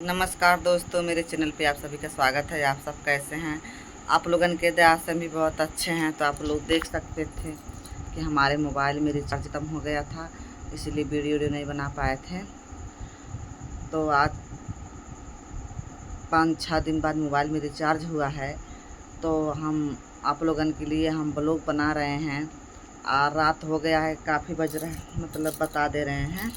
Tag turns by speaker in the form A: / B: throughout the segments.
A: नमस्कार दोस्तों, मेरे चैनल पे आप सभी का स्वागत है। आप सब कैसे हैं? आप लोगन के दया से भी बहुत अच्छे हैं। तो आप लोग देख सकते थे कि हमारे मोबाइल में रिचार्ज खत्म हो गया था, इसीलिए वीडियो नहीं बना पाए थे। तो आज 5-6 दिन बाद मोबाइल में रिचार्ज हुआ है, तो हम आप लोगन के लिए हम ब्लॉग बना रहे हैं। और रात हो गया है, काफ़ी बज रहा है, मतलब बता दे रहे हैं।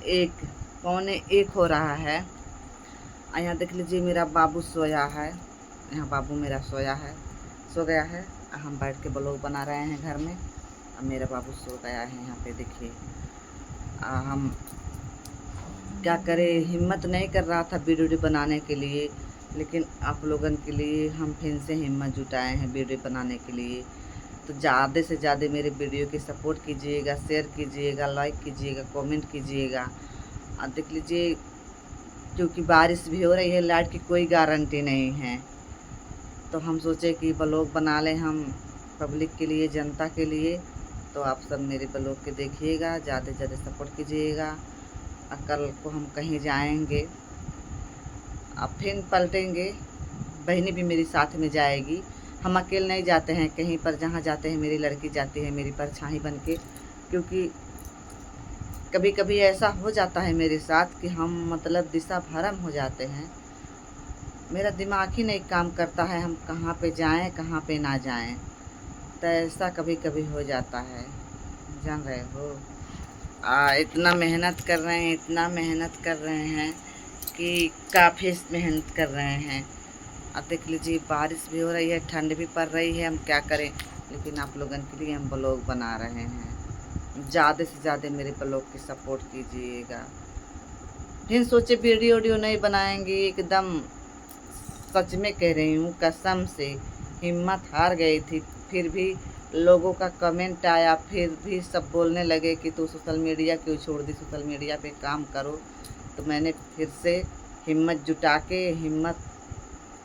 A: एक 1:45 हो रहा है। यहाँ देख लीजिए, मेरा बाबू सोया है। यहाँ बाबू मेरा सोया है, सो गया है। हम बैठ के ब्लॉग बना रहे हैं घर में। अब मेरा बाबू सो गया है। यहाँ पे देखिए, हम क्या करें, हिम्मत नहीं कर रहा था वीडियो बनाने के लिए, लेकिन आप लोगन के लिए हम फिर से हिम्मत जुटाए हैं वीडियो बनाने के लिए। तो ज़्यादा से ज़्यादा मेरे वीडियो की सपोर्ट कीजिएगा, शेयर कीजिएगा, लाइक कीजिएगा, कमेंट कीजिएगा। और देख लीजिए, क्योंकि बारिश भी हो रही है, लाइट की कोई गारंटी नहीं है, तो हम सोचे कि ब्लॉग बना लें हम पब्लिक के लिए, जनता के लिए। तो आप सब मेरे ब्लॉग के देखिएगा, ज़्यादा से ज़्यादा सपोर्ट कीजिएगा। कल को हम कहीं जाएंगे, अब फिर पलटेंगे, बहनी भी मेरी साथ में जाएगी। हम अकेले नहीं जाते हैं कहीं पर, जहाँ जाते हैं मेरी लड़की जाती है मेरी परछाई बन के। क्योंकि कभी कभी ऐसा हो जाता है मेरे साथ कि हम मतलब दिशा भरम हो जाते हैं। मेरा दिमाग ही नहीं काम करता है, हम कहाँ पे जाएं कहाँ पे ना जाएं। तो ऐसा कभी कभी हो जाता है, जान रहे हो। इतना मेहनत कर रहे हैं, इतना मेहनत कर रहे हैं कि काफ़ी मेहनत कर रहे हैं। अब देख लीजिए, बारिश भी हो रही है, ठंड भी पड़ रही है, हम क्या करें। लेकिन आप लोगों के लिए हम ब्लॉग बना रहे हैं। ज़्यादा से ज़्यादा मेरे ब्लॉग की सपोर्ट कीजिएगा। फिर सोचे वीडियो नहीं बनाएंगे, एकदम सच में कह रही हूँ, कसम से हिम्मत हार गई थी। फिर भी लोगों का कमेंट आया, फिर भी सब बोलने लगे कि तू सोशल मीडिया क्यों छोड़ दी, सोशल मीडिया पे काम करो। तो मैंने फिर से हिम्मत जुटा के, हिम्मत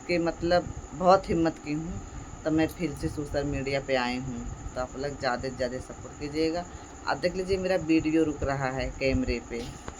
A: के मतलब बहुत हिम्मत की हूँ, तो मैं फिर से सोशल मीडिया पे आई हूँ। तो आप लोग ज़्यादा से ज़्यादा सपोर्ट कीजिएगा। आप देख लीजिए, मेरा वीडियो रुक रहा है कैमरे पे।